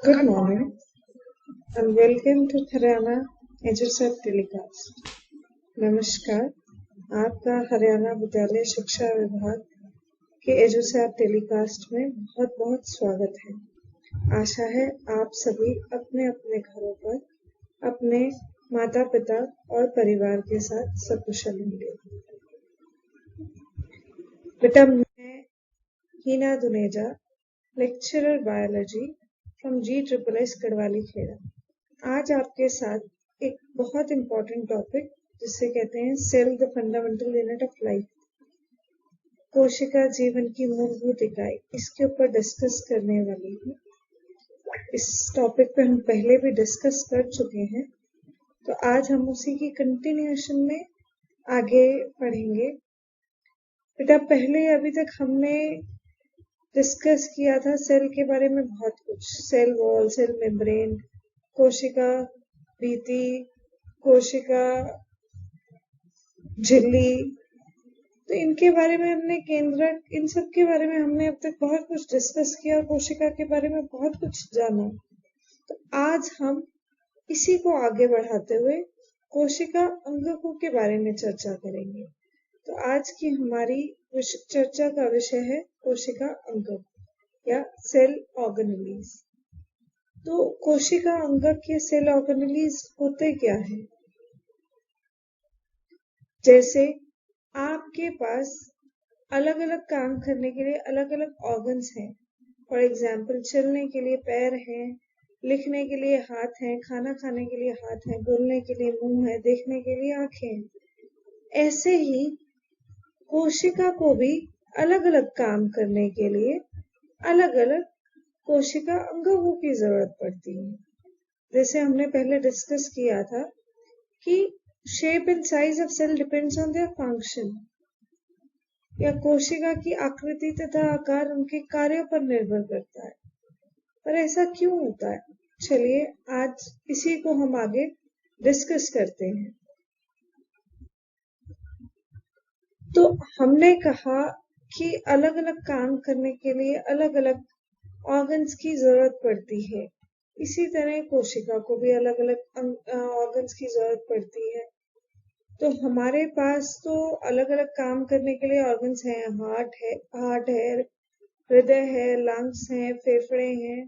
Good morning and welcome to Haryana Edusat telecast. नमस्कार, आपका हरियाणा विद्यालय शिक्षा विभाग के एजुसेट टेलीकास्ट में बहुत बहुत स्वागत है। आशा है आप सभी अपने अपने घरों पर अपने माता पिता और परिवार के साथ सकुशल होंगे। बेटा, मैं Heena Duneja, lecturer biology from GSSS Garhwali Khera, आज आपके साथ एक बहुत इम्पोर्टेंट टॉपिक जिसे कहते हैं cell the fundamental unit of life, कोशिका जीवन की मूलभूत इकाई, इसके ऊपर डिस्कस करने वाली हूँ। इस टॉपिक पे हम पहले भी डिस्कस कर चुके हैं, तो आज हम उसी की कंटिन्यूएशन में आगे पढ़ेंगे। बेटा, पहले अभी तक हमने डिस्कस किया था सेल के बारे में बहुत कुछ, सेल वॉल, सेल मेम्ब्रेन, कोशिका भित्ति, कोशिका झिल्ली, तो इनके बारे में हमने केंद्रक, इन सब के बारे में हमने अब तक बहुत कुछ डिस्कस किया और कोशिका के बारे में बहुत कुछ जाना। तो आज हम इसी को आगे बढ़ाते हुए कोशिका अंगकों के बारे में चर्चा करेंगे। तो आज की हमारी चर्चा का विषय है कोशिका अंगक या सेल ऑर्गेनेलीज। तो कोशिका अंगक या सेल ऑर्गेनेलीज होते क्या है? जैसे आपके पास अलग अलग काम करने के लिए अलग अलग ऑर्गन्स हैं। फॉर एग्जाम्पल, चलने के लिए पैर हैं, लिखने के लिए हाथ हैं, खाना खाने के लिए हाथ हैं, बोलने के लिए मुंह है, देखने के लिए आंखें हैं। ऐसे ही कोशिका को भी अलग अलग काम करने के लिए अलग अलग कोशिका अंगकों की जरूरत पड़ती है। जैसे हमने पहले डिस्कस किया था कि shape and size of cell depends on their function, या कोशिका की आकृति तथा आकार उनके कार्यों पर निर्भर करता है। पर ऐसा क्यों होता है? चलिए आज इसी को हम आगे डिस्कस करते हैं। तो हमने कहा कि अलग अलग काम करने के लिए अलग अलग ऑर्गन्स की जरूरत पड़ती है। इसी तरह कोशिका को भी अलग अलग ऑर्गन्स की जरूरत पड़ती है। तो हमारे पास तो अलग अलग काम करने के लिए ऑर्गन्स हैं, हार्ट है, हृदय है, लंग्स हैं, फेफड़े हैं,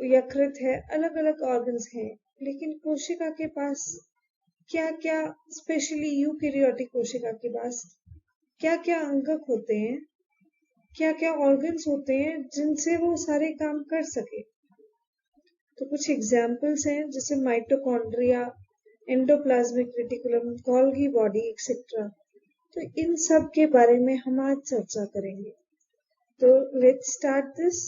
यकृत है, अलग अलग ऑर्गन्स हैं। लेकिन कोशिका के पास क्या क्या, स्पेशली यूकैरियोटिक कोशिका के पास क्या क्या अंगक होते हैं, क्या क्या ऑर्गन्स होते हैं जिनसे वो सारे काम कर सके। तो कुछ एग्जाम्पल्स हैं, जैसे mitochondria, endoplasmic reticulum, Golgi body etcetera. तो इन सब के बारे में हम आज चर्चा करेंगे। तो लेट्स स्टार्ट दिस।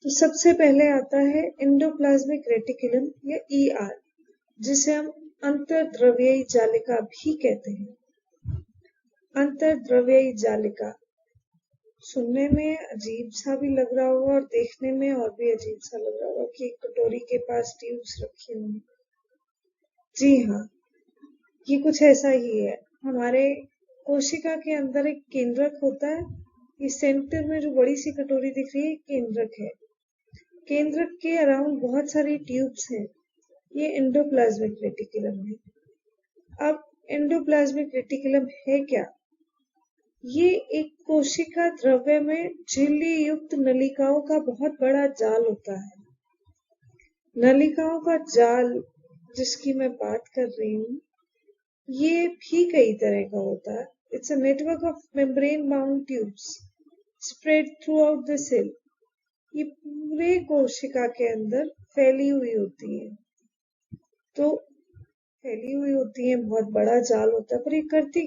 तो सबसे पहले आता है एंडोप्लाज्मिक रेटिकुलम या ER, जिसे हम अंतर्द्रव्यी जालिका भी कहते हैं। अंतर्द्रव्यी जालिका सुनने में अजीब सा भी लग रहा होगा और देखने में और भी अजीब सा लग रहा होगा कि एक कटोरी के पास ट्यूब्स रखी हुई। जी हाँ, ये कुछ ऐसा ही है। हमारे कोशिका के अंदर एक केंद्रक होता है। ये सेंटर में जो बड़ी सी कटोरी दिख रही है, केंद्रक है। केंद्रक के अराउंड बहुत सारी ट्यूब्स हैं। ये एंडोप्लाज्मिक रेटिकुलम है। अब एंडोप्लाज्मिक रेटिकुलम है क्या? ये एक कोशिका द्रव्य में झिल्ली युक्त नलिकाओं का बहुत बड़ा जाल होता है। नलिकाओं का जाल जिसकी मैं बात कर रही हूँ, ये भी कई तरह का होता है। It's a network of membrane bound tubes spread throughout the cell. ये पूरे कोशिका के अंदर फैली हुई होती है। तो फैली हुई होती है, बहुत बड़ा जाल होता है। पर ये करती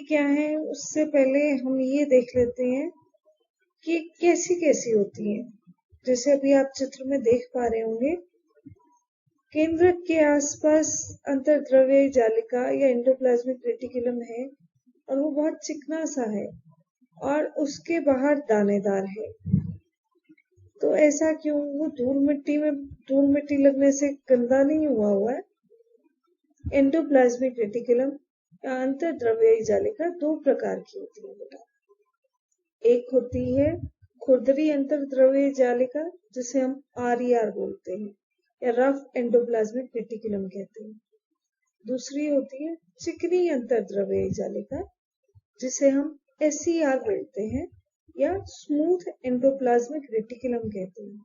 क्या है उससे पहले हम ये देख लेते हैं कि कैसी कैसी होती है। जैसे अभी आप चित्र में देख पा रहे होंगे, केंद्रक के आसपास अंतर्द्रव्यी जालिका या एंडोप्लाज्मिक रेटिकुलम है और वो बहुत चिकना सा है और उसके बाहर दानेदार है। तो ऐसा क्यों? वो धूल मिट्टी लगने से गंदा नहीं हुआ है। एंडोप्लाज्मिक रेटिकुलम या अंतर्द्रव्यी जालिका दो प्रकार की होती है बेटा। एक होती है खुरदरी अंतर्द्रव्यीय जालिका, जिसे हम RER बोलते हैं या रफ एंडोप्लाज्मिक रेटिकुलम कहते हैं। दूसरी होती है चिकनी अंतर्द्रव्यीय जालिका, जिसे हम SER बोलते हैं या स्मूथ एंडोप्लाज्मिक रेटिकुलम कहते हैं।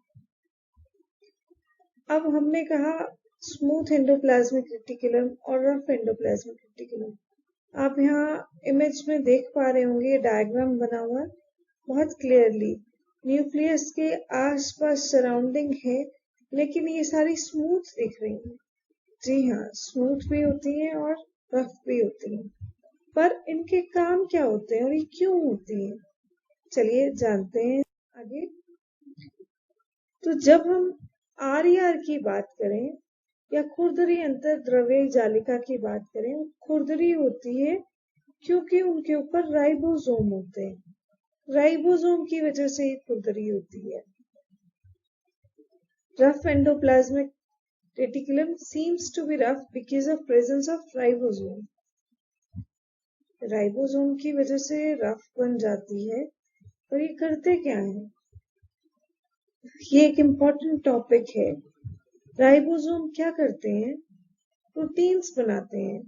अब हमने कहा स्मूथ एंडोप्लाज्मिक रेटिकुलम और रफ एंडोप्लाज्मिक रेटिकुलम। आप यहाँ इमेज में देख पा रहे होंगे, डायग्राम बना हुआ बहुत क्लियरली। न्यूक्लियस के आसपास सराउंडिंग है, लेकिन ये सारी स्मूथ दिख रही है। जी हाँ, स्मूथ भी होती है और रफ भी होती है, पर इनके काम क्या होते हैं और ये क्यों होती है, चलिए जानते हैं आगे। तो जब हम RER की बात करें या खुरदरी अंतर्द्रव्यीय जालिका की बात करें, खुरदरी होती है क्योंकि उनके ऊपर राइबोसोम होते हैं। राइबोसोम की वजह से ही खुरदरी होती है। Rough endoplasmic reticulum seems to be rough because of presence of ribosome. Ribosome की वजह से रफ बन जाती है, पर ये करते क्या है? ये एक इम्पोर्टेंट टॉपिक है। राइबोसोम क्या करते हैं? प्रोटीन्स बनाते हैं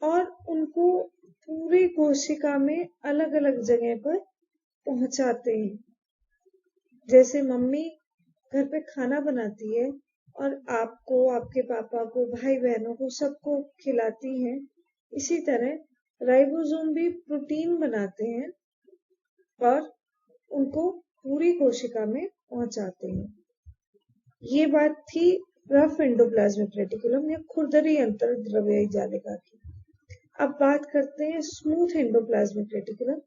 और उनको पूरी कोशिका में अलग अलग जगह पर पहुंचाते हैं। जैसे मम्मी घर पे खाना बनाती है और आपको, आपके पापा को, भाई बहनों को, सबको खिलाती हैं, इसी तरह राइबोसोम भी प्रोटीन बनाते हैं और उनको पूरी कोशिका में पहुंचाते हैं। ये बात थी रफ एंडोप्लाज्मिक रेटिकुलम या खुरदरी अंतर्द्रव्यीय जालिका की। अब बात करते हैं स्मूथ एंडोप्लाज्मिक रेटिकुलम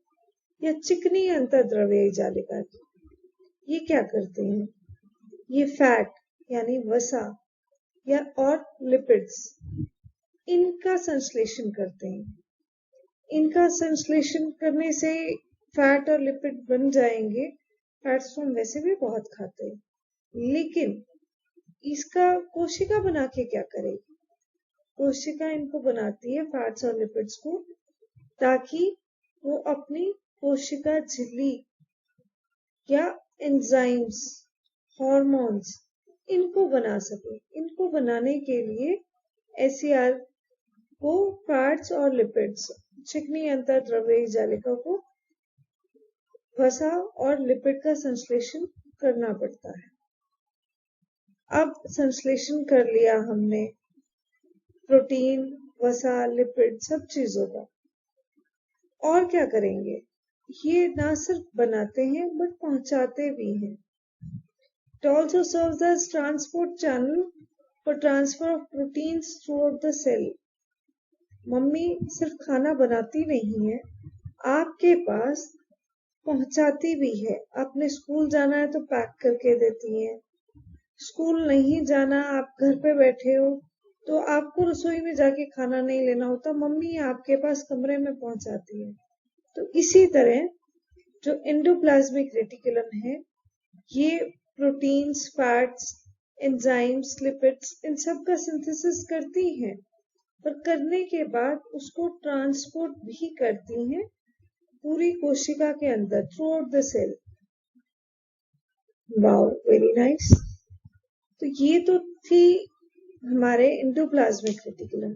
या चिकनी अंतर्द्रव्यीय जालिका की। ये क्या करते हैं? ये फैट यानी वसा या और लिपिड्स, इनका संश्लेषण करते हैं। इनका संश्लेषण करने से फैट और लिपिड बन जाएंगे। फैट्स तो हम वैसे भी बहुत खाते हैं, लेकिन इसका कोशिका बना के क्या करेगी? कोशिका इनको बनाती है फैट्स और लिपिड्स को, ताकि वो अपनी कोशिका झिल्ली या एंजाइम्स, हॉर्मोन्स, इनको बना सके। इनको बनाने के लिए SER को फैट्स और लिपिड्स, चिकनी अंतर्द्रव्यीय जालिका को वसा और लिपिड का संश्लेषण करना पड़ता है। अब संश्लेषण कर लिया हमने प्रोटीन, वसा, लिपिड, सब चीजों का, और क्या करेंगे? ये ना सिर्फ बनाते हैं बट पहुंचाते भी हैं। It also serves as transport channel for transfer of proteins throughout the cell. Mummy सिर्फ खाना बनाती नहीं है, आपके पास पहुंचाती भी है। आपने स्कूल जाना है तो पैक करके देती है। स्कूल नहीं जाना, आप घर पे बैठे हो तो आपको रसोई में जाके खाना नहीं लेना होता, मम्मी आपके पास कमरे में पहुंचाती है। तो इसी तरह जो एंडोप्लाज्मिक रेटिकुलम है, ये प्रोटीन्स, फैट्स, एंजाइम्स, लिपिड्स, इन सब का सिंथेसिस करती है, पर करने के बाद उसको ट्रांसपोर्ट भी करती हैं पूरी कोशिका के अंदर, throughout the cell. Wow, very nice. तो ये तो थी हमारे एंडोप्लाज्मिक रेटिकुलम।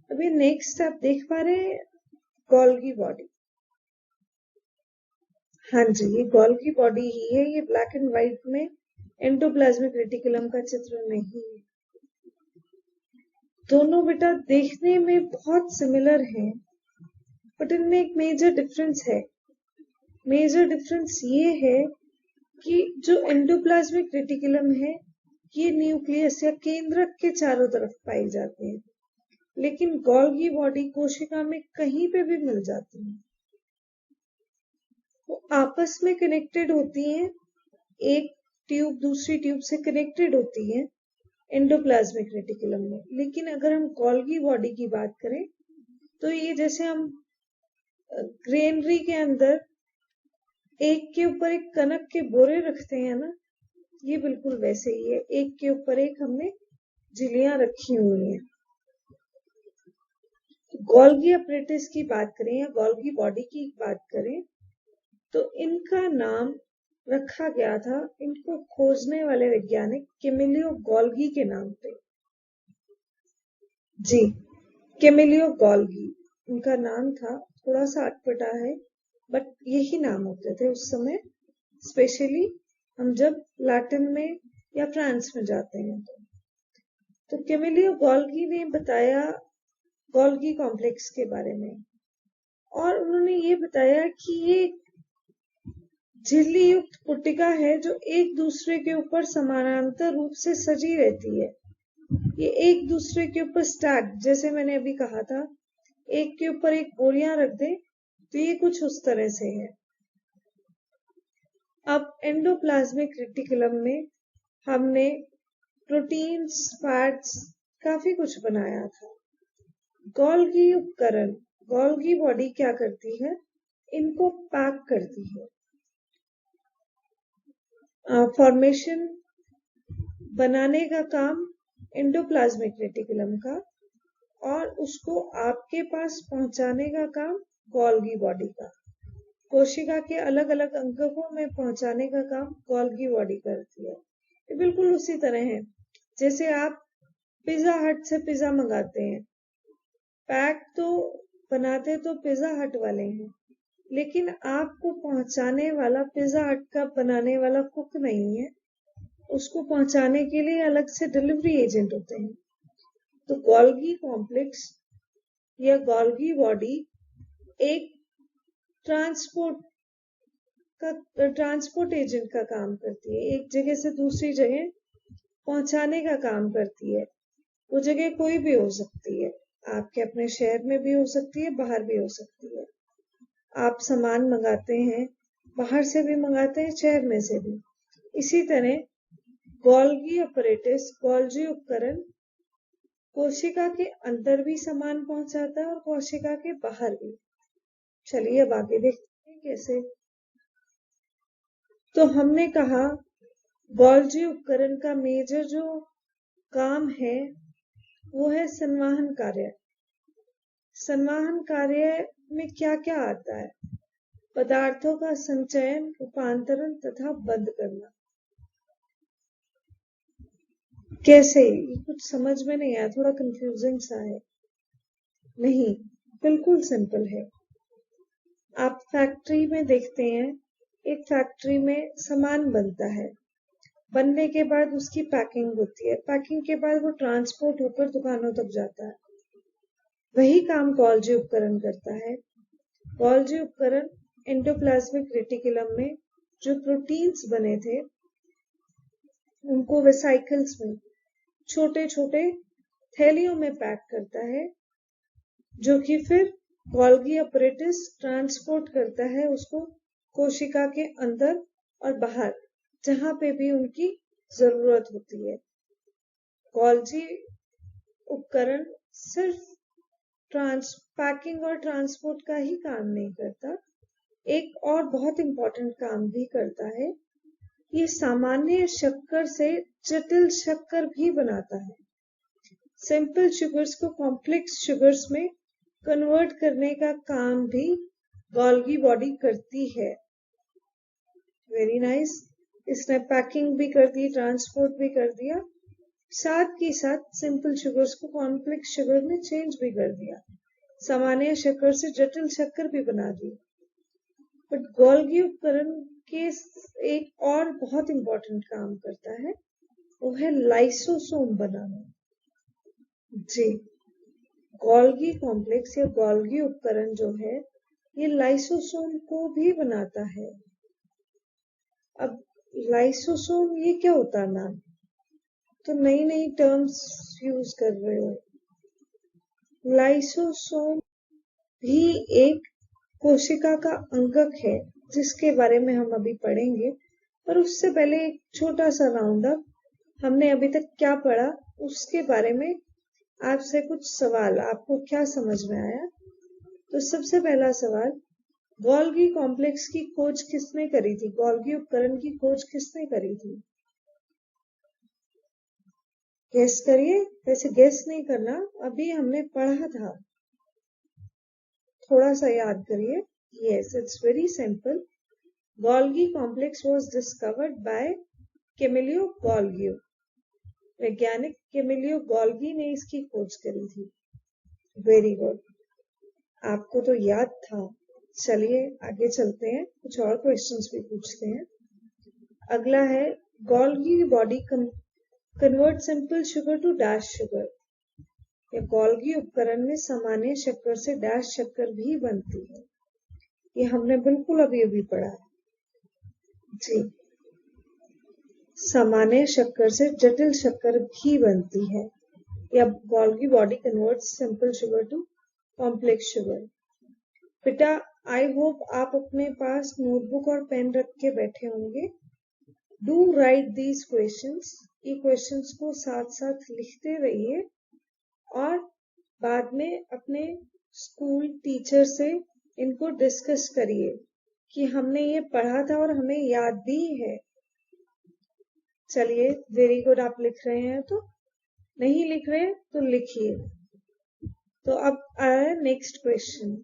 अभी नेक्स्ट आप देख पा रहे हैं गोल्गी बॉडी। हाँ जी, ये गोल्गी बॉडी ही है। ये ब्लैक एंड व्हाइट में एंडोप्लाज्मिक रेटिकुलम का चित्र नहीं है। दोनों बेटा देखने में बहुत सिमिलर हैं, बट इनमें एक मेजर डिफरेंस है। मेजर डिफरेंस ये है कि जो एंडोप्लाज्मिक रेटिकुलम है, ये न्यूक्लियस या केंद्रक के चारों तरफ पाई जाती है, लेकिन गोल्गी बॉडी कोशिका में कहीं पे भी मिल जाती है। वो आपस में कनेक्टेड होती हैं, एक ट्यूब दूसरी ट्यूब से कनेक्टेड होती है एंडोप्लाज्मिक रेटिकुलम में। लेकिन अगर हम गोल्गी बॉडी की बात करें तो ये जैसे हम ग्रेनरी के अंदर एक के ऊपर एक कनक के बोरे रखते हैं ना, ये बिल्कुल वैसे ही है। एक के ऊपर एक हमने झिल्लियां रखी हुई हैं। गोल्गी अपरेटस की बात करें या गोल्गी बॉडी की बात करें तो इनका नाम रखा गया था इनको खोजने वाले वैज्ञानिक कैमिलियो गोल्गी के नाम पे। जी, कैमिलियो गोल्गी उनका नाम था। थोड़ा सा अटपटा है, बट यही नाम होते थे उस समय, स्पेशली हम जब लैटिन में या फ्रांस में जाते हैं तो कैमिलियो गोल्गी ने बताया गोल्गी कॉम्प्लेक्स के बारे में, और उन्होंने ये बताया कि ये झिल्ली युक्त पुट्टिका है जो एक दूसरे के ऊपर समानांतर रूप से सजी रहती है। ये एक दूसरे के ऊपर स्टैक, जैसे मैंने अभी कहा था, एक के ऊपर एक बोरियां रख दे, तो ये कुछ उस तरह से है। अब एंडोप्लाज्मिक रेटिकुलम में हमने प्रोटीन्स, फैट्स, काफी कुछ बनाया था। गोल्गी उपकरण, गोल्गी बॉडी क्या करती है? इनको पैक करती है। फॉर्मेशन बनाने का काम एंडोप्लाज्मिक रेटिकुलम का, और उसको आपके पास पहुंचाने का काम गोल्गी बॉडी का। कोशिका के अलग अलग अंगों में पहुंचाने का काम गोल्गी बॉडी करती है। ये बिल्कुल उसी तरह है जैसे आप पिज्जा हट से पिज्जा मंगाते हैं। पैक तो बनाते तो पिज्जा हट वाले हैं, लेकिन आपको पहुंचाने वाला पिज्जा हट का बनाने वाला कुक नहीं है। उसको पहुंचाने के लिए अलग से डिलीवरी एजेंट होते हैं। तो गोल्गी कॉम्प्लेक्स या गोल्गी बॉडी एक ट्रांसपोर्ट एजेंट का काम करती है। एक जगह से दूसरी जगह पहुंचाने का काम करती है। वो जगह कोई भी हो सकती है, आपके अपने शहर में भी हो सकती है, बाहर भी हो सकती है। आप सामान मंगाते हैं, बाहर से भी मंगाते हैं, शहर में से भी। इसी तरह गोल्गी अपरेटस, गोल्जी उपकरण कोशिका के अंदर भी सामान पहुंचाता है और कोशिका के बाहर भी। चलिए अब आगे देखते हैं कैसे। तो हमने कहा गोल्जी उपकरण का मेजर जो काम है वो है संवहन कार्य। संवहन कार्य में क्या क्या आता है? पदार्थों का संचयन, रूपांतरण तथा बंद करना। कैसे? ये कुछ समझ में नहीं आया, थोड़ा कंफ्यूजिंग सा है। नहीं, बिल्कुल सिंपल है। आप फैक्ट्री में देखते हैं, एक फैक्ट्री में सामान बनता है, बनने के बाद उसकी पैकिंग होती है, पैकिंग के बाद वो ट्रांसपोर्ट होकर दुकानों तक जाता है। वही काम गोल्जी उपकरण करता है। गोल्जी उपकरण एंडोप्लाज्मिक रेटिकुलम में जो प्रोटीन्स बने थे उनको वेसाइकल्स में, छोटे छोटे थैलियों में पैक करता है, जो कि फिर गोल्गी अपरेटस ट्रांसपोर्ट करता है उसको कोशिका के अंदर और बाहर, जहां पे भी उनकी जरूरत होती है। गोल्जी उपकरण सिर्फ पैकिंग और ट्रांसपोर्ट का ही काम नहीं करता, एक और बहुत इंपॉर्टेंट काम भी करता है। ये सामान्य शक्कर से जटिल शक्कर भी बनाता है। सिंपल शुगर्स को कॉम्प्लेक्स शुगर्स में कन्वर्ट करने का काम भी गोल्गी बॉडी करती है। Very nice. इसने पैकिंग भी कर दी, ट्रांसपोर्ट भी कर दिया, साथ के साथ सिंपल शुगर्स को कॉम्प्लेक्स शुगर में चेंज भी कर दिया, सामान्य शक्कर से जटिल शक्कर भी बना दी। बट गोल्गी उपकरण के एक और बहुत इंपॉर्टेंट काम करता है, वो है लाइसोसोम बनाना। जी, गोल्गी कॉम्प्लेक्स या गोल्गी उपकरण जो है ये लाइसोसोम को भी बनाता है। अब लाइसोसोम ये क्या होता है मैम? तो नई नई टर्म्स यूज कर रहे हो। लाइसोसोम भी एक कोशिका का अंगक है जिसके बारे में हम अभी पढ़ेंगे, पर उससे पहले एक छोटा सा राउंड अप, हमने अभी तक क्या पढ़ा उसके बारे में आपसे कुछ सवाल। आपको क्या समझ में आया? तो सबसे पहला सवाल, गोल्गी कॉम्प्लेक्स की खोज किसने करी थी? गोल्गी उपकरण की खोज किसने करी थी? गेस करिए। वैसे गेस नहीं करना, अभी हमने पढ़ा था, थोड़ा सा याद करिए। Yes, it's very simple. Golgi complex was discovered by Camillo Golgi. वैज्ञानिक कैमिलियो गोल्गी ने इसकी खोज करी थी। वेरी गुड, आपको तो याद था। चलिए आगे चलते हैं, कुछ और क्वेश्चंस भी पूछते हैं। अगला है, Golgi body convert simple sugar to dash sugar. या गोल्गी उपकरण में सामान्य शक्कर से डैश शक्कर भी बनती है। ये हमने बिल्कुल अभी अभी पढ़ा है जी। सामान्य शक्कर से जटिल शक्कर भी बनती है। या Golgi body convert simple sugar to complex sugar. बेटा आई होप आप अपने पास नोटबुक और पेन रख के बैठे होंगे। Do right these questions. ये क्वेश्चंस को साथ साथ लिखते रहिए और बाद में अपने स्कूल टीचर से इनको डिस्कस करिए कि हमने ये पढ़ा था और हमें याद भी है। चलिए, वेरी गुड, आप लिख रहे हैं। तो नहीं लिख रहे तो लिखिए। तो अब आया नेक्स्ट क्वेश्चन,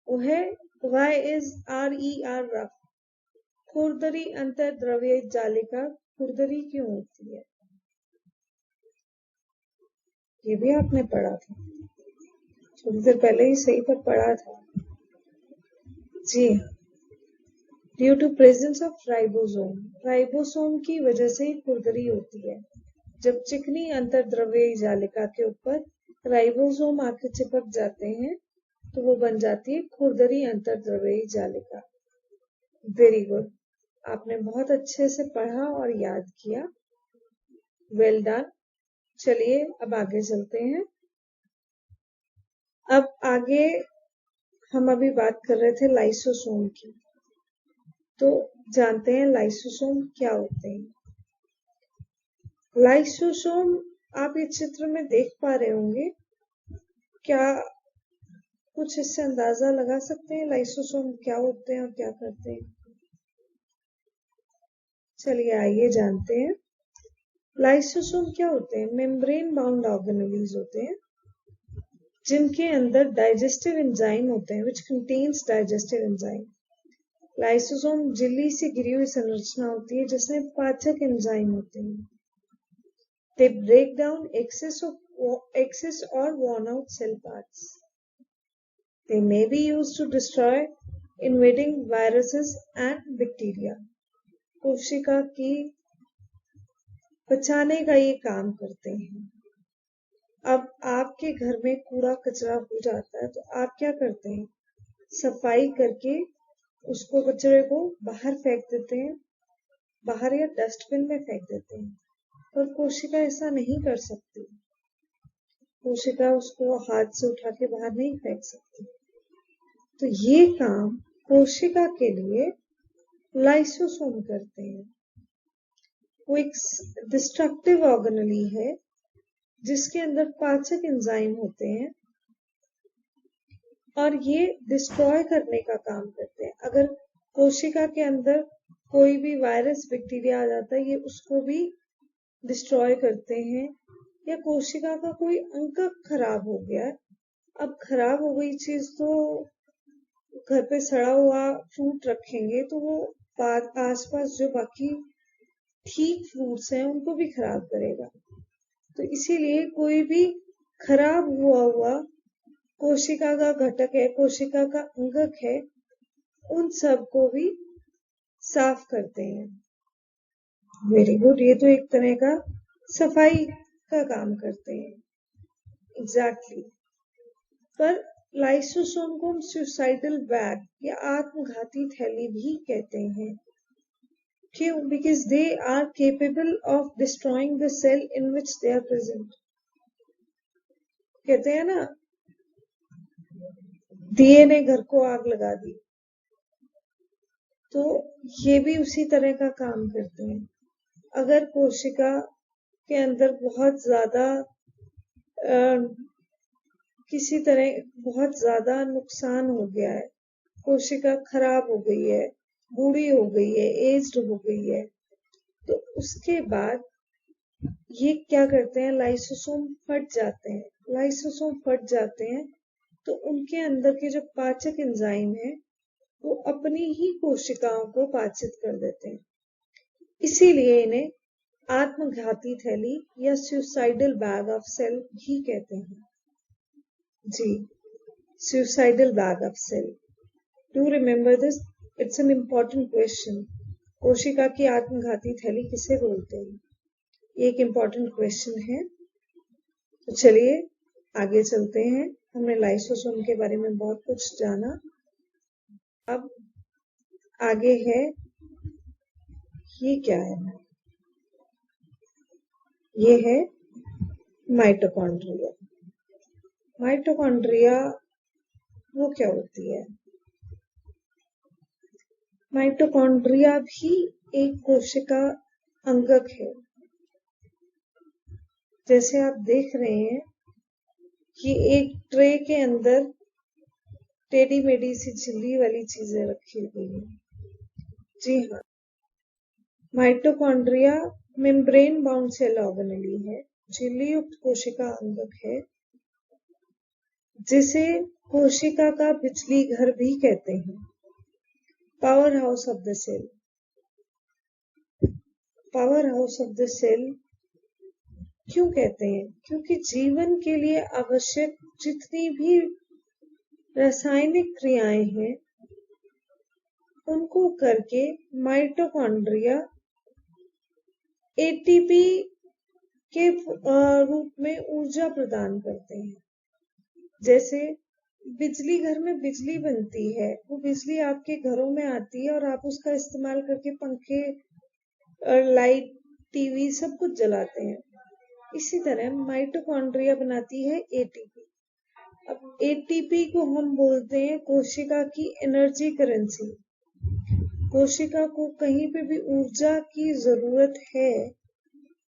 वो है व्हाई इज RER रफ। खुरदरी अंतर्द्रव्यीय जालिका खुरदरी क्यों होती है? ये भी आपने पढ़ा था, थोड़ी देर पहले ही सही पर पढ़ा था जी। Due to presence of ribosome. Ribosome की वजह से ही खुरदरी होती है। जब चिकनी अंतर्द्रव्यीय जालिका के ऊपर राइबोसोम आके चिपक जाते हैं तो वो बन जाती है खुरदरी अंतर्द्रव्यीय जालिका। वेरी गुड, आपने बहुत अच्छे से पढ़ा और याद किया। Well done. चलिए अब आगे चलते हैं। अब आगे हम अभी बात कर रहे थे लाइसोसोम की, तो जानते हैं लाइसोसोम क्या होते हैं। लाइसोसोम आप इस चित्र में देख पा रहे होंगे। क्या कुछ इससे अंदाजा लगा सकते हैं लाइसोसोम क्या होते हैं और क्या करते हैं? चलिए आइए जानते हैं। लाइसोसोम क्या होते हैं? मेम्ब्रेन बाउंड ऑर्गेनेल्स होते हैं जिनके अंदर डाइजेस्टिव एंजाइम होते हैं, which contains digestive enzyme. Lysosome झिल्ली से घिरी हुई संरचना होती है जिसमें पाचक एंजाइम होते हैं। They break down excess or worn out cell parts. They may be used to destroy invading viruses and bacteria. कोशिका की बचाने का ये काम करते हैं। अब आपके घर में कूड़ा कचरा हो जाता है तो आप क्या करते हैं? सफाई करके उसको कचरे को बाहर फेंक देते हैं, बाहर या डस्टबिन में फेंक देते हैं। पर कोशिका ऐसा नहीं कर सकती। कोशिका उसको हाथ से उठा के बाहर नहीं फेंक सकती। तो ये काम कोशिका के लिए लाइसोसोम करते हैं। वो एक डिस्ट्रक्टिव ऑर्गेनेली है जिसके अंदर पाचक एंजाइम होते हैं और ये डिस्ट्रॉय करने का काम करते हैं। अगर कोशिका के अंदर कोई भी वायरस बैक्टीरिया आ जाता है, ये उसको भी डिस्ट्रॉय करते हैं। या कोशिका का कोई अंग खराब हो गया, अब खराब हो गई चीज तो घर पे सड़ा हुआ फ्रूट रखेंगे तो वो आसपास जो बाकी ठीक फ्रूट्स हैं उनको भी खराब करेगा। तो इसीलिए कोई भी खराब हुआ कोशिका का घटक है, कोशिका का अंगक है, उन सब को भी साफ करते हैं। वेरी गुड, ये तो एक तरह का सफाई का काम करते हैं। एग्जैक्टली। पर लाइसोसोम को हम सुसाइडल बैग या आत्मघाती थैली भी कहते हैं। क्यों? Because they are capable of destroying the cell in which they are present. कहते हैं ना, दिए ने घर को आग लगा दी, तो ये भी उसी तरह का काम करते हैं। अगर कोशिका के अंदर बहुत ज्यादा किसी तरह बहुत ज्यादा नुकसान हो गया है, कोशिका खराब हो गई है, बूढ़ी हो गई है, एज्ड हो गई है, तो उसके बाद ये क्या करते हैं? लाइसोसोम फट जाते हैं। लाइसोसोम फट जाते हैं तो उनके अंदर के जो पाचक एंजाइम है वो अपनी ही कोशिकाओं को पाचित कर देते हैं। इसीलिए इन्हें आत्मघाती थैली या सुसाइडल बैग ऑफ सेल भी कहते हैं। जी, suicidal bag of cell. Do remember this. It's an important question. कोशिका की आत्मघाती थैली किसे बोलते हैं? ये एक इम्पोर्टेंट क्वेश्चन है। तो चलिए आगे चलते हैं। हमने लाइसोसोम के बारे में बहुत कुछ जाना। अब आगे है, ये क्या है? ये है माइटोकॉन्ड्रिया। माइटोकॉन्ड्रिया वो क्या होती है? माइटोकॉन्ड्रिया भी एक कोशिका अंगक है। जैसे आप देख रहे हैं कि एक ट्रे के अंदर टेढ़ी मेढ़ी सी झिल्ली वाली चीजें रखी हुई हैं। जी हाँ, mitochondria membrane bound cell organelle है, झिल्ली युक्त कोशिका अंगक है, जिसे कोशिका का बिजली घर भी कहते हैं। Power house of the cell. Power house of the cell क्यों कहते हैं? क्योंकि जीवन के लिए आवश्यक जितनी भी रासायनिक क्रियाएं हैं उनको करके माइटोकॉन्ड्रिया एटीपी के रूप में ऊर्जा प्रदान करते हैं। जैसे बिजली घर में बिजली बनती है, वो बिजली आपके घरों में आती है और आप उसका इस्तेमाल करके पंखे, लाइट, टीवी सब कुछ जलाते हैं। इसी तरह माइटोकॉन्ड्रिया बनाती है एटीपी। अब एटीपी को हम बोलते हैं कोशिका की एनर्जी करेंसी। कोशिका को कहीं पे भी ऊर्जा की जरूरत है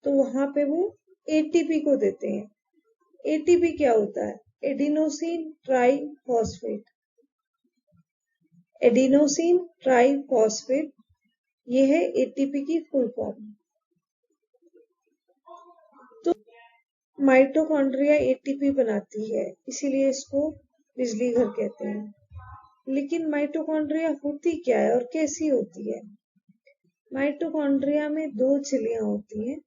तो वहां पे वो एटीपी को देते हैं। एटीपी क्या होता है? Adenosine triphosphate. एडिनोसिन ट्राइफॉस्फेट, ये है एटीपी की फुल फॉर्म। तो माइटोकॉन्ड्रिया एटीपी बनाती है, इसीलिए इसको बिजली घर कहते हैं। लेकिन माइटोकॉन्ड्रिया होती क्या है और कैसी होती है? माइटोकॉन्ड्रिया में दो झिल्लियां होती हैं।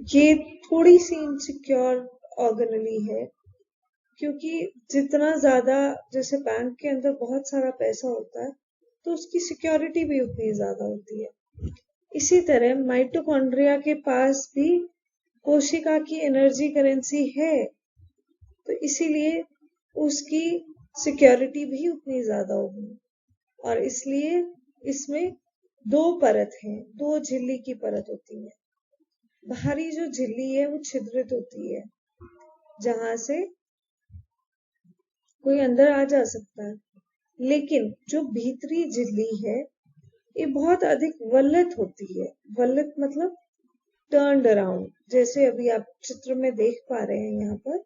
ये थोड़ी सी इनसिक्योर ऑर्गेनली है, क्योंकि जितना ज्यादा, जैसे बैंक के अंदर बहुत सारा पैसा होता है तो उसकी सिक्योरिटी भी उतनी ज्यादा होती है। इसी तरह माइटोकॉन्ड्रिया के पास भी कोशिका की एनर्जी करेंसी है, तो इसीलिए उसकी सिक्योरिटी भी उतनी ज्यादा होगी। और इसलिए इसमें दो परत हैं, दो झिल्ली की परत होती है। बाहरी जो झिल्ली है वो छिद्रित होती है, जहां से कोई अंदर आ जा सकता है। लेकिन जो भीतरी झिल्ली है ये बहुत अधिक वल्लत होती है। वल्लत मतलब टर्न्ड अराउंड। जैसे अभी आप चित्र में देख पा रहे हैं, यहाँ पर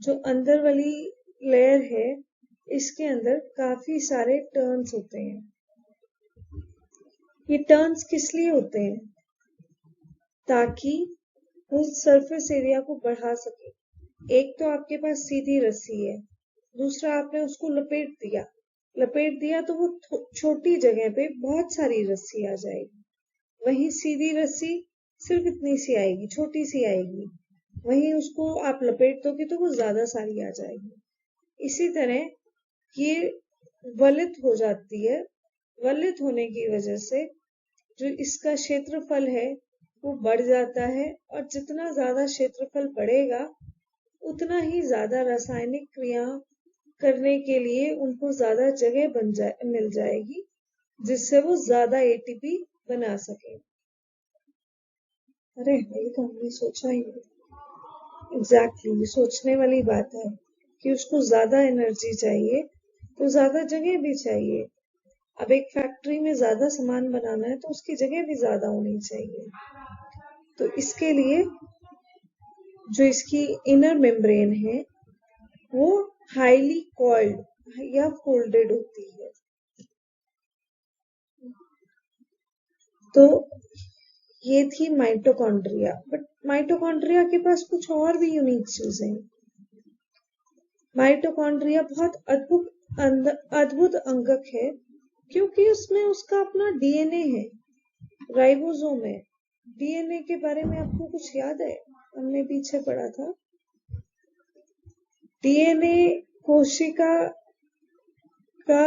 जो अंदर वाली लेयर है इसके अंदर काफी सारे टर्न्स होते हैं। ये टर्न्स किस लिए होते हैं? ताकि वो सरफेस एरिया को बढ़ा सके। एक तो आपके पास सीधी रस्सी है, दूसरा आपने उसको लपेट दिया तो वो छोटी जगह पे बहुत सारी रस्सी आ जाएगी। वहीं सीधी रस्सी सिर्फ इतनी सी आएगी, छोटी सी आएगी। वहीं उसको आप लपेट दोगे तो वो ज्यादा सारी आ जाएगी। इसी तरह ये वलित हो जाती है। वलित होने की वजह से जो इसका क्षेत्रफल है वो बढ़ जाता है, और जितना ज्यादा क्षेत्रफल बढ़ेगा उतना ही ज्यादा रासायनिक क्रिया करने के लिए उनको ज्यादा जगह मिल जाएगी, जिससे वो ज्यादा एटीपी बना सके। अरे ये तो हमने सोचा ही नहीं। एग्जैक्टली, सोचने वाली बात है कि उसको ज्यादा एनर्जी चाहिए तो ज्यादा जगह भी चाहिए। अब एक फैक्ट्री में ज्यादा सामान बनाना है तो उसकी जगह भी ज्यादा होनी चाहिए। तो इसके लिए जो इसकी इनर मेम्ब्रेन है वो हाईली कॉइल्ड या फोल्डेड होती है। तो ये थी माइटोकॉन्ड्रिया। बट माइटोकॉन्ड्रिया के पास कुछ और भी यूनिक चीजें हैं। माइटोकॉन्ड्रिया बहुत अद्भुत अंगक है क्योंकि उसमें उसका अपना डीएनए है, राइबोसोम है। डीएनए के बारे में आपको कुछ याद है? हमने पीछे पढ़ा था। डीएनए कोशिका का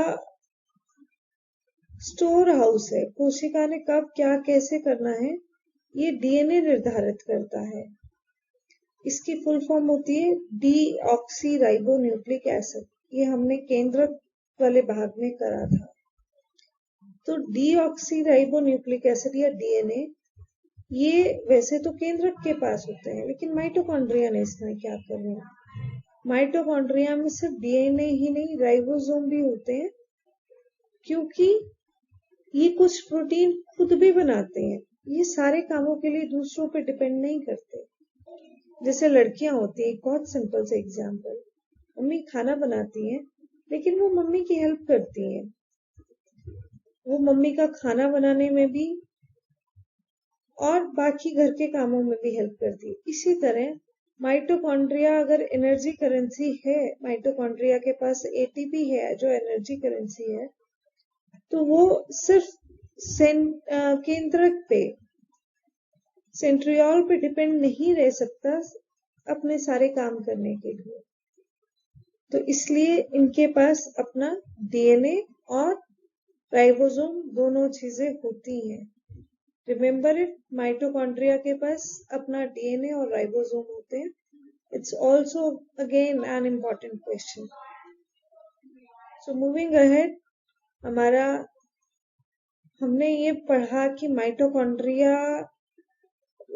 स्टोर हाउस है। कोशिका ने कब क्या कैसे करना है ये डीएनए निर्धारित करता है। इसकी फुल फॉर्म होती है डीऑक्सी राइबो न्यूक्लिक एसिड। ये हमने केंद्रक वाले भाग में करा था। तो डीऑक्सी राइबो न्यूक्लिक एसिड या डीएनए ये वैसे तो केंद्रक के पास होते हैं, लेकिन माइटोकॉन्ड्रिया ने इसमें क्या करना है। माइटोकॉन्ड्रिया में सिर्फ डीएनए ही नहीं राइबोसोम भी होते हैं, क्योंकि ये कुछ प्रोटीन खुद भी बनाते हैं। ये सारे कामों के लिए दूसरों पे डिपेंड नहीं करते। जैसे लड़कियां होती हैं, एक बहुत सिंपल से एग्जांपल, मम्मी खाना बनाती हैं लेकिन वो मम्मी की हेल्प करती हैं। वो मम्मी का खाना बनाने में भी और बाकी घर के कामों में भी हेल्प करती है। इसी तरह माइटोकॉन्ड्रिया अगर एनर्जी करेंसी है, माइटोकॉन्ड्रिया के पास एटीपी है जो एनर्जी करेंसी है, तो वो सिर्फ केंद्रक पे, सेंट्रियोल पे डिपेंड नहीं रह सकता अपने सारे काम करने के लिए। तो इसलिए इनके पास अपना डीएनए और राइबोसोम दोनों चीजें होती हैं। रिमेम्बर इट, माइटोकॉन्ड्रिया के पास अपना डीएनए और राइबोसोम होते हैं। It's also again an important question. So moving ahead, हमने ये पढ़ा कि माइटोकॉन्ड्रिया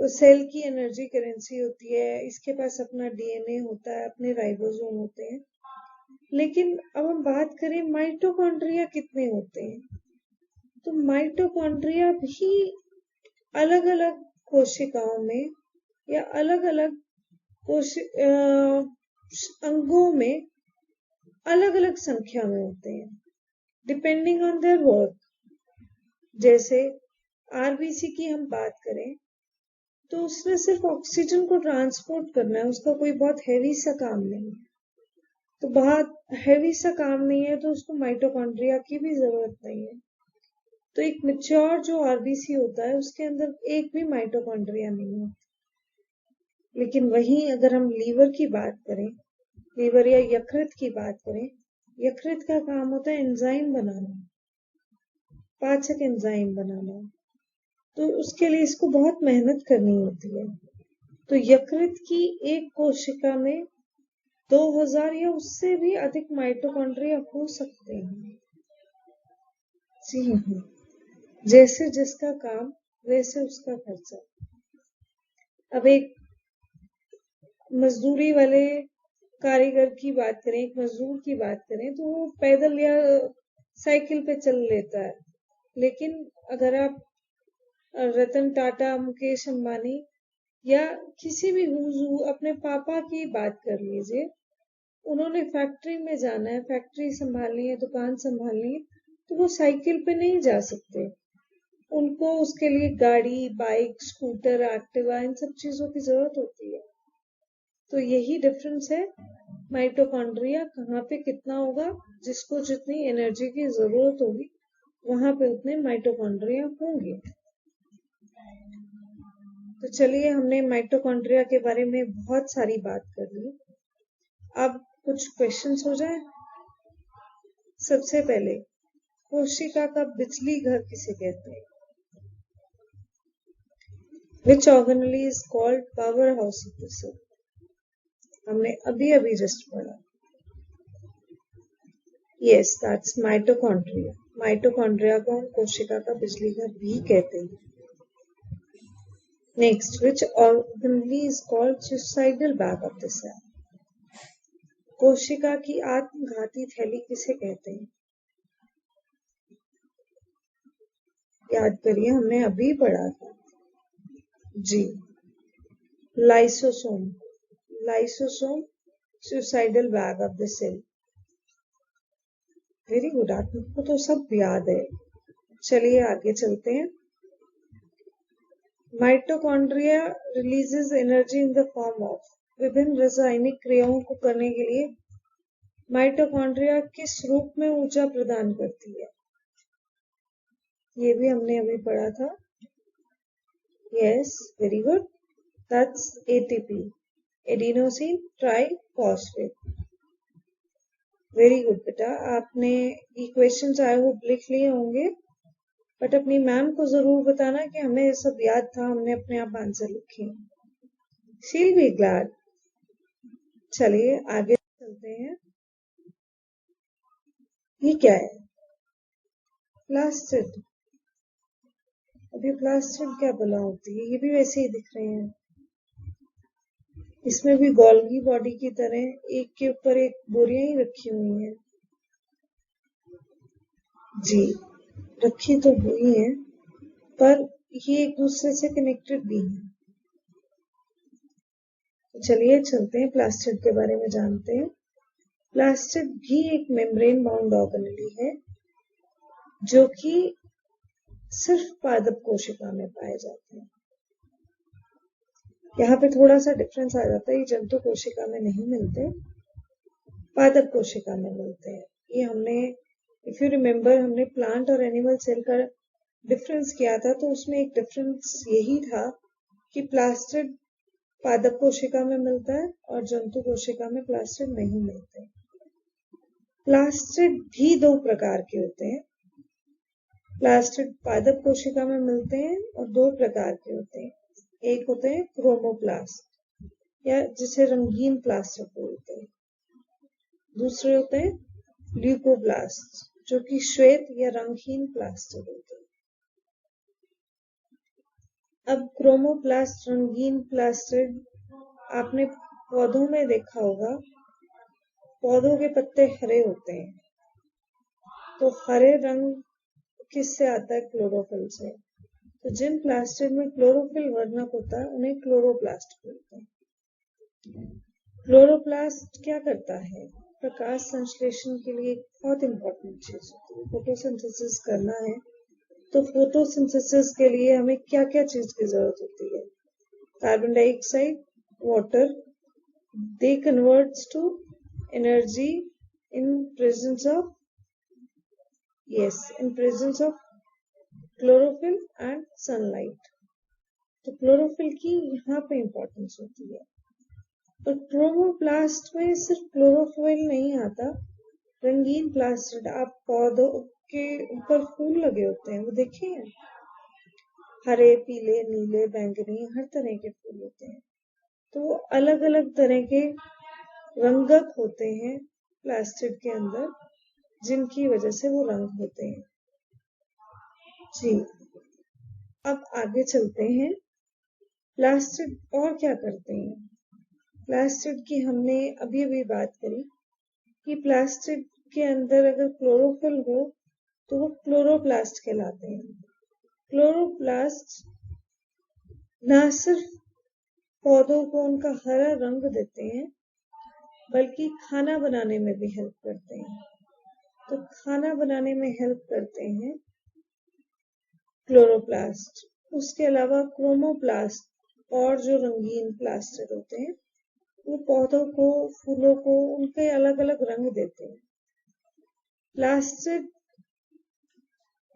सेल की एनर्जी करेंसी होती है, इसके पास अपना डीएनए होता है, अपने राइबोसोम होते हैं। लेकिन अब हम बात करें माइटोकॉन्ड्रिया कितने होते हैं, तो माइटोकॉन्ड्रिया भी अलग अलग कोशिकाओं में या अलग अलग अंगों में अलग अलग संख्या में होते हैं, डिपेंडिंग ऑन देयर वर्क। जैसे आरबीसी की हम बात करें तो उसने सिर्फ ऑक्सीजन को ट्रांसपोर्ट करना है, उसका कोई बहुत हैवी सा काम नहीं है। तो बहुत हैवी सा काम नहीं है तो उसको माइटोकॉन्ड्रिया की भी जरूरत नहीं है। तो एक मैच्योर जो आरबीसी होता है उसके अंदर एक भी माइटोकॉन्ड्रिया नहीं होता। लेकिन वहीं अगर हम लीवर की बात करें, लीवर या यकृत की बात करें, यकृत का काम होता है एंजाइम बनाना, पाचक एंजाइम बनाना। तो उसके लिए इसको बहुत मेहनत करनी होती है। तो यकृत की एक कोशिका में 2000 या उससे भी अधिक माइटोकॉन्ड्रिया हो सकते हैं। जी हाँ, जैसे जिसका काम वैसे उसका खर्चा। अब एक मजदूरी वाले कारीगर की बात करें, एक मजदूर की बात करें, तो वो पैदल या साइकिल पे चल लेता है। लेकिन अगर आप रतन टाटा, मुकेश अंबानी या किसी भी अपने पापा की बात कर लीजिए, उन्होंने फैक्ट्री में जाना है, फैक्ट्री संभालनी है, दुकान संभालनी है, तो वो साइकिल पे नहीं जा सकते। उनको उसके लिए गाड़ी, बाइक, स्कूटर, एक्टिवा, इन सब चीजों की जरूरत होती है। तो यही डिफरेंस है, माइटोकॉन्ड्रिया कहाँ पे कितना होगा, जिसको जितनी एनर्जी की जरूरत होगी वहां पे उतने माइटोकॉन्ड्रिया होंगे। तो चलिए, हमने माइटोकॉन्ड्रिया के बारे में बहुत सारी बात कर ली। अब कुछ क्वेश्चंस हो जाए। सबसे पहले, कोशिका का बिजली घर किसे कहते हैं? Which organelle is called powerhouse of the cell? हमने अभी अभी जस्ट पढ़ा। Yes, that's mitochondria. माइटोकॉन्ड्रिया को हम कोशिका का बिजली घर भी कहते हैं। Next, which organelle is called suicidal bag of the cell? कोशिका की आत्मघाती थैली किसे कहते हैं? याद करिए, हमने अभी पढ़ा था। जी, lysosome. Lysosome suicidal bag of the cell. Very good, आपको तो सब याद है। चलिए आगे चलते हैं। Mitochondria releases energy in the form of, विभिन्न रासायनिक क्रियाओं को करने के लिए माइटोकॉन्ड्रिया किस रूप में ऊर्जा प्रदान करती है? ये भी हमने अभी पढ़ा था। Yes, very good, that's ATP, adenosine triphosphate. Very good बेटा, आपने ये क्वेश्चंस आई होप लिख लिए होंगे, बट अपनी मैम को जरूर बताना कि हमें ये सब याद था, हमने अपने आप आंसर लिखे। She'll be glad. चलिए आगे चलते हैं। ये क्या है? प्लास्टिड। अभी प्लास्टिड क्या बना होती है? ये भी वैसे ही दिख रहे हैं। इसमें भी गोल्गी बॉडी की तरह एक के ऊपर एक बोरियां ही रखी हुई हैं। जी, रखी तो हुई है, पर ये एक दूसरे से कनेक्टेड भी है। चलिए चलते हैं, प्लास्टिड के बारे में जानते हैं। प्लास्टिड भी एक मेम्ब्रेन बाउंड ऑर्गेनेली है, जो कि सिर्फ पादप कोशिका में पाए जाते हैं। यहाँ पे थोड़ा सा डिफरेंस आ जाता है, ये जंतु कोशिका में नहीं मिलते, पादप कोशिका में मिलते हैं। ये हमने, इफ यू रिमेम्बर, हमने प्लांट और एनिमल सेल का डिफरेंस किया था, तो उसमें एक डिफरेंस यही था कि प्लास्टिड पादप कोशिका में मिलता है और जंतु कोशिका में प्लास्टिड नहीं मिलते। प्लास्टिड भी दो प्रकार के होते हैं। प्लास्टिड पादप कोशिका में मिलते हैं और दो प्रकार के होते हैं। एक होते हैं क्रोमोप्लास्ट, या जिसे रंगीन प्लास्टिड बोलते हैं। दूसरे होते हैं ल्यूकोप्लास्ट, जो कि श्वेत या रंगहीन प्लास्टिड होते हैं। अब क्रोमोप्लास्ट, रंगीन प्लास्टिड, आपने पौधों में देखा होगा, पौधों के पत्ते हरे होते हैं, तो हरे रंग किससे आता है? क्लोरोफिल से। तो जिन प्लास्टिड में क्लोरोफिल वर्णक होता है उन्हें क्लोरोप्लास्ट बोलते हैं। क्लोरोप्लास्ट क्या करता है? प्रकाश संश्लेषण के लिए एक बहुत इंपॉर्टेंट चीज होती है। फोटोसिंथेसिस करना है, तो फोटोसिंथेसिस के लिए हमें क्या क्या चीज की जरूरत होती है? Carbon dioxide, water, they converts to energy in presence of chlorophyll and sunlight। तो क्लोरोफिल की यहाँ पे इंपॉर्टेंस होती है। और क्रोमोप्लास्ट में सिर्फ क्लोरोफिल नहीं आता, रंगीन प्लास्टिड, आप पौधों के ऊपर फूल लगे होते हैं, वो देखे हैं? हरे, पीले, नीले, बैंगनी, हर तरह के फूल होते हैं। तो अलग अलग तरह के रंगक होते हैं प्लास्टिड के अंदर, जिनकी वजह से वो रंग होते हैं। जी, अब आगे चलते हैं। प्लास्टिड और क्या करते हैं? प्लास्टिड की हमने अभी अभी बात करी कि प्लास्टिड के अंदर अगर क्लोरोफिल हो तो वो क्लोरोप्लास्ट कहलाते हैं। क्लोरोप्लास्ट न सिर्फ पौधों को उनका हरा रंग देते हैं, बल्कि खाना बनाने में भी हेल्प करते हैं। तो खाना बनाने में हेल्प करते हैं क्लोरोप्लास्ट। उसके अलावा क्रोमोप्लास्ट और जो रंगीन प्लास्टिड होते हैं, वो पौधों को, फूलों को उनके अलग अलग रंग देते हैं। प्लास्टिड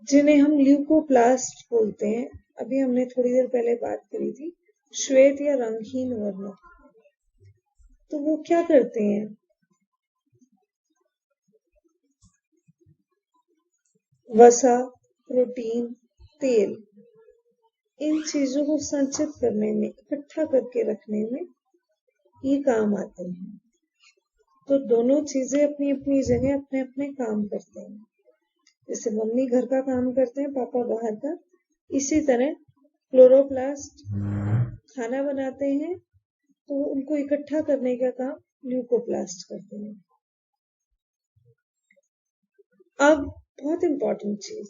जिन्हें हम ल्यूकोप्लास्ट बोलते हैं, अभी हमने थोड़ी देर पहले बात करी थी, श्वेत या रंगहीन वर्णक। तो वो क्या करते हैं? वसा, प्रोटीन, तेल, इन चीजों को संचित करने में, इकट्ठा करके रखने में ये काम आते हैं। तो दोनों चीजें अपनी अपनी जगह अपने अपने काम करते हैं। जैसे मम्मी घर का काम करते हैं, पापा बाहर का, इसी तरह क्लोरोप्लास्ट खाना बनाते हैं, तो उनको इकट्ठा करने का काम ल्यूकोप्लास्ट करते हैं। अब बहुत इंपॉर्टेंट चीज,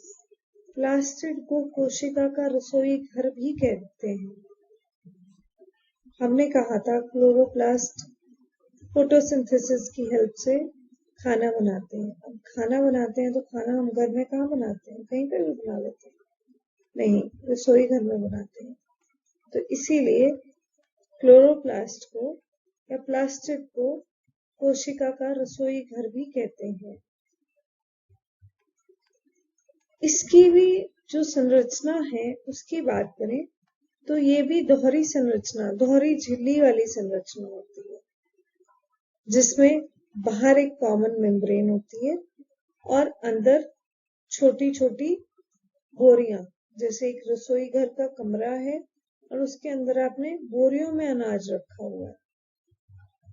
प्लास्टिड को कोशिका का रसोई घर भी कहते हैं। हमने कहा था क्लोरोप्लास्ट फोटोसिंथेसिस की हेल्प से खाना बनाते हैं। अब खाना बनाते हैं तो खाना हम घर में कहाँ बनाते हैं? कहीं पर भी बना लेते हैं? नहीं, रसोई घर में बनाते हैं। तो इसीलिए क्लोरोप्लास्ट को या प्लास्टिड को कोशिका का रसोई घर भी कहते हैं। इसकी भी जो संरचना है उसकी बात करें तो ये भी दोहरी संरचना, दोहरी झिल्ली वाली संरचना होती है, जिसमें बाहर एक कॉमन मेम्ब्रेन होती है और अंदर छोटी छोटी बोरियां, जैसे एक रसोई घर का कमरा है और उसके अंदर आपने बोरियों में अनाज रखा हुआ है,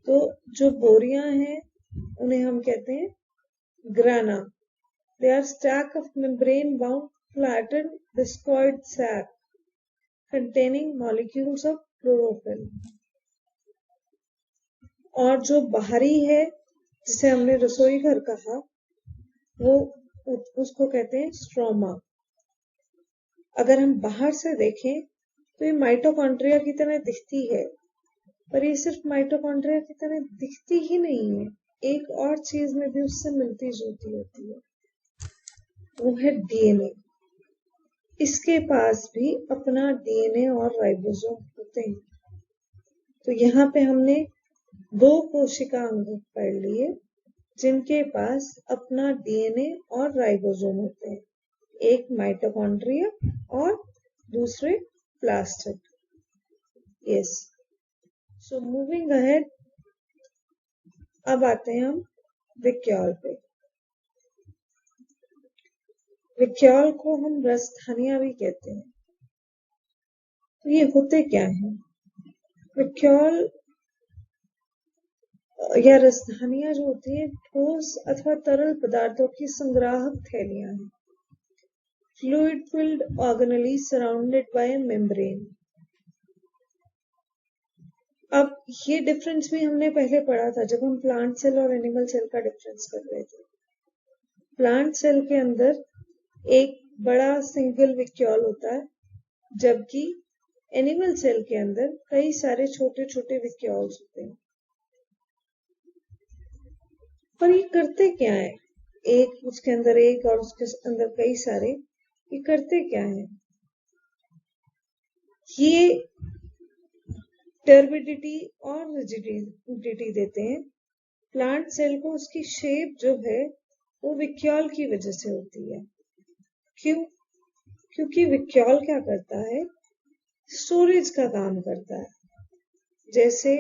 तो जो बोरियां हैं उन्हें हम कहते हैं ग्राना। They are stack of membrane-bound flattened discoid sac containing molecules of chlorophyll. और जो बाहरी है जिसे हमने रसोई घर कहा वो उसको कहते हैं स्ट्रोमा। अगर हम बाहर से देखें तो ये माइटोकॉन्ड्रिया की तरह दिखती है, पर ये सिर्फ माइटोकॉन्ड्रिया की तरह दिखती ही नहीं है, एक और चीज में भी उससे मिलती जुलती होती है, वो है डीएनए। इसके पास भी अपना डीएनए और राइबोसोम होते हैं। तो यहाँ पे हमने 2 कोशिका अंग पढ़ लिए जिनके पास अपना डीएनए और राइबोसोम होते हैं, एक माइटोकॉन्ड्रिया और दूसरे plastid. Yes, so moving ahead, अब आते हैं हम विक्यूल पे। विक्यूल को हम रसधानियां भी कहते हैं। तो ये होते क्या हैं? विक्यूल या रसधानियां जो होती है ठोस अथवा तरल पदार्थों की संग्राहक थैलियां हैं, fluid filled organelle surrounded by membrane. अब ये डिफरेंस भी हमने पहले पढ़ा था जब हम प्लांट सेल और एनिमल सेल का डिफरेंस कर रहे थे। प्लांट सेल के अंदर एक बड़ा सिंगल विक्यूल होता है, जबकि एनिमल सेल के अंदर कई सारे छोटे छोटे विक्यूल्स होते हैं। पर ये करते क्या है? एक उसके अंदर एक और उसके अंदर कई सारे, ये करते क्या है? ये टर्बिडिटी और रिजिडिटी देते हैं। प्लांट सेल को उसकी शेप जो है वो विक्यूल की वजह से होती है। क्यों? क्योंकि विक्यूल क्या करता है? स्टोरेज का काम करता है। जैसे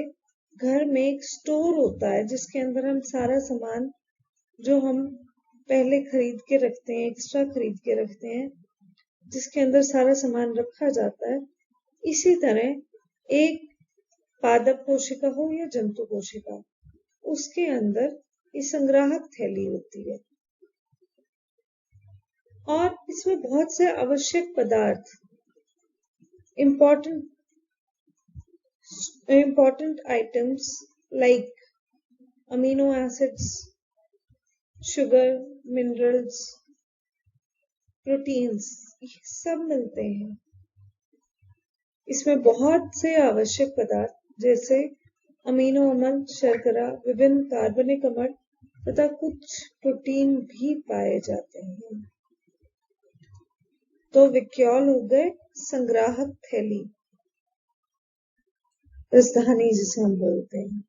घर में एक स्टोर होता है जिसके अंदर हम सारा सामान जो हम पहले खरीद के रखते हैं, एक्स्ट्रा खरीद के रखते हैं, जिसके अंदर सारा सामान रखा जाता है, इसी तरह एक पादप कोशिका हो या जंतु कोशिका, उसके अंदर ये संग्राहक थैली होती है और इसमें बहुत से आवश्यक पदार्थ, important items like amino acids, sugar, minerals, proteins, ये सब मिलते हैं। इसमें बहुत से आवश्यक पदार्थ जैसे अमीनो अम्ल, शर्करा, विभिन्न कार्बनिक अम्ल तथा कुछ प्रोटीन भी पाए जाते हैं। तो विक्यूल हो गए संग्राहक थैली, रसधानी जिसे हम बोलते हैं।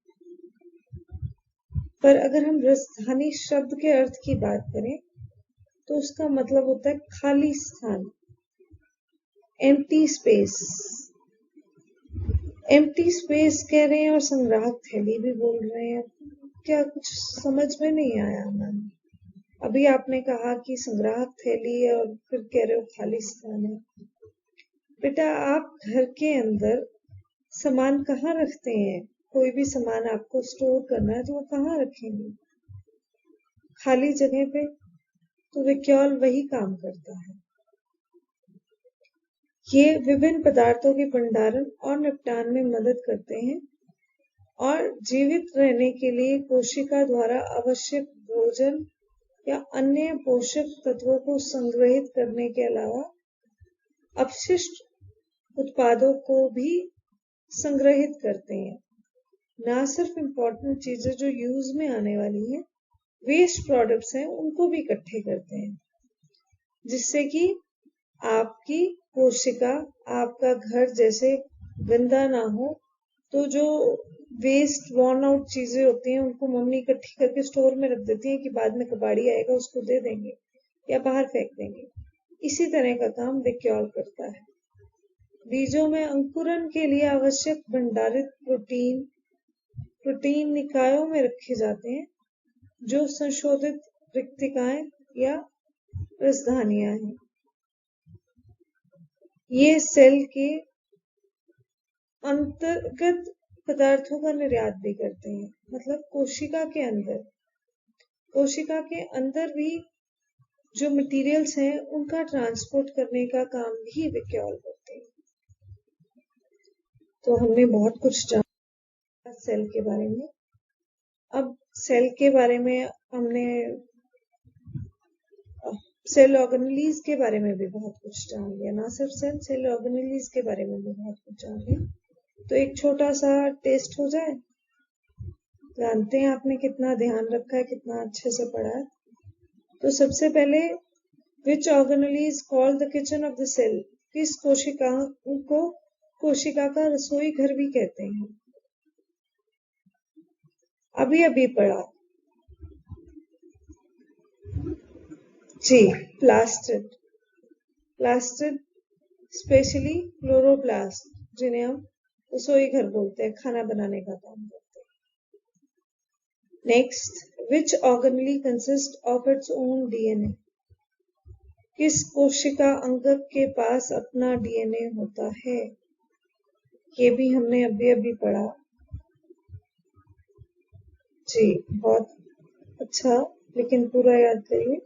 पर अगर हम रसधानी शब्द के अर्थ की बात करें तो उसका मतलब होता है खाली स्थान, एम्प्टी स्पेस। एम्प्टी स्पेस कह रहे हैं और संग्राहक थैली भी बोल रहे हैं, क्या कुछ समझ में नहीं आया मैम? अभी आपने कहा कि संग्राहक थैली है और फिर कह रहे हो खाली स्थान है। बेटा, आप घर के अंदर सामान कहाँ रखते हैं? कोई भी सामान आपको स्टोर करना है तो वो कहाँ रखेंगे? खाली जगह पे। तो विक्यूल वही काम करता है। ये विभिन्न पदार्थों के भंडारण और निपटान में मदद करते हैं और जीवित रहने के लिए कोशिका द्वारा आवश्यक भोजन या अन्य पोषक तत्वों को संग्रहित करने के अलावा अपशिष्ट उत्पादों को भी संग्रहित करते हैं। ना सिर्फ इम्पोर्टेंट चीजें जो यूज में आने वाली हैं, वेस्ट प्रोडक्ट्स हैं, उनको भी इकट्ठे करते हैं, जिससे कि आपकी कोशिका, आपका घर जैसे गंदा ना हो। तो जो वेस्ट वॉर्न आउट चीजें होती हैं, उनको मम्मी इकट्ठी करके स्टोर में रख देती हैं कि बाद में कबाड़ी आएगा उसको दे देंगे या बाहर फेंक देंगे। इसी तरह का काम विक्योल करता है। बीजों में अंकुरन के लिए आवश्यक भंडारित प्रोटीन निकायों में रखे जाते हैं, जो संशोधित रिक्तिकाएं या राजधानियां हैं। ये सेल के अंतर्गत पदार्थों का निर्यात भी करते हैं, मतलब कोशिका के अंदर भी जो मटेरियल्स हैं उनका ट्रांसपोर्ट करने का काम भी विक्योल करते हैं। तो हमने बहुत कुछ जाना सेल के बारे में। अब सेल के बारे में हमने सेल ऑर्गेनेलीज के बारे में भी बहुत कुछ जान लिया, ना सिर्फ सेल ऑर्गेनेलीज के बारे में भी बहुत कुछ जान लिया। तो एक छोटा सा टेस्ट हो जाए, जानते हैं आपने कितना ध्यान रखा है, कितना अच्छे से पढ़ा है। तो सबसे पहले which organelle is called the kitchen of the cell, किस कोशिका को कोशिका का रसोई घर भी कहते हैं। अभी पढ़ा जी, प्लास्टिड स्पेशली क्लोरोप्लास्ट, जिन्हें हम रसोई घर बोलते हैं, खाना बनाने का काम करते हैं। Next, which organelle consist of its own DNA, किस कोशिका अंगक के पास अपना डीएनए होता है। ये भी हमने अभी पढ़ा जी, बहुत अच्छा, लेकिन पूरा याद करिए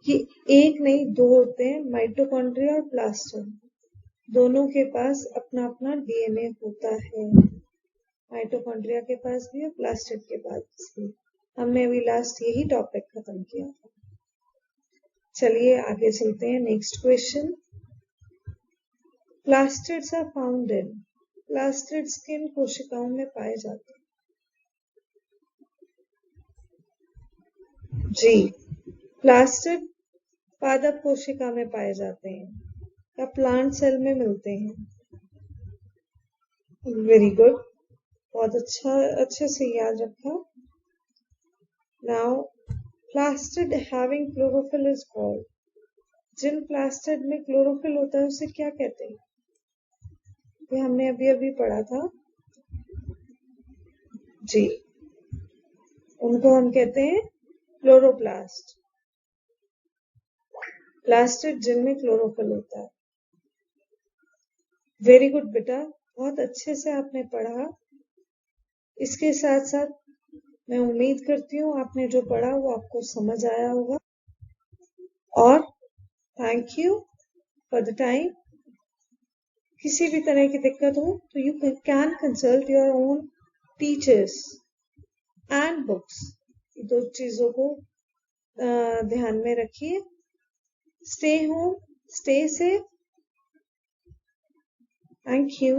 कि एक नहीं दो होते हैं, माइटोकॉन्ड्रिया और प्लास्टिड, दोनों के पास अपना अपना डीएनए होता है। माइटोकॉन्ड्रिया के पास भी और प्लास्टिड के पास भी। हमने अभी लास्ट यही टॉपिक खत्म किया था। चलिए आगे चलते हैं। Next question, plastids are found in, plastids किन कोशिकाओं में पाए जाते हैं। जी, प्लास्टिड पादप कोशिका में पाए जाते हैं या प्लांट सेल में मिलते हैं। वेरी गुड, बहुत अच्छा, अच्छे से याद रखा। Now plastid having chlorophyll is called, जिन प्लास्टिड में क्लोरोफिल होता है उसे क्या कहते हैं। ये हमने अभी पढ़ा था जी, उनको हम कहते हैं क्लोरोप्लास्ट, प्लास्टिड जिनमें क्लोरोफिल होता है। वेरी गुड बेटा, बहुत अच्छे से आपने पढ़ा। इसके साथ साथ मैं उम्मीद करती हूँ आपने जो पढ़ा वो आपको समझ आया होगा। और thank you for the time. किसी भी तरह की दिक्कत हो तो you can consult your own teachers and books. दो चीजों को ध्यान में रखिए। Stay home, stay safe. Thank you.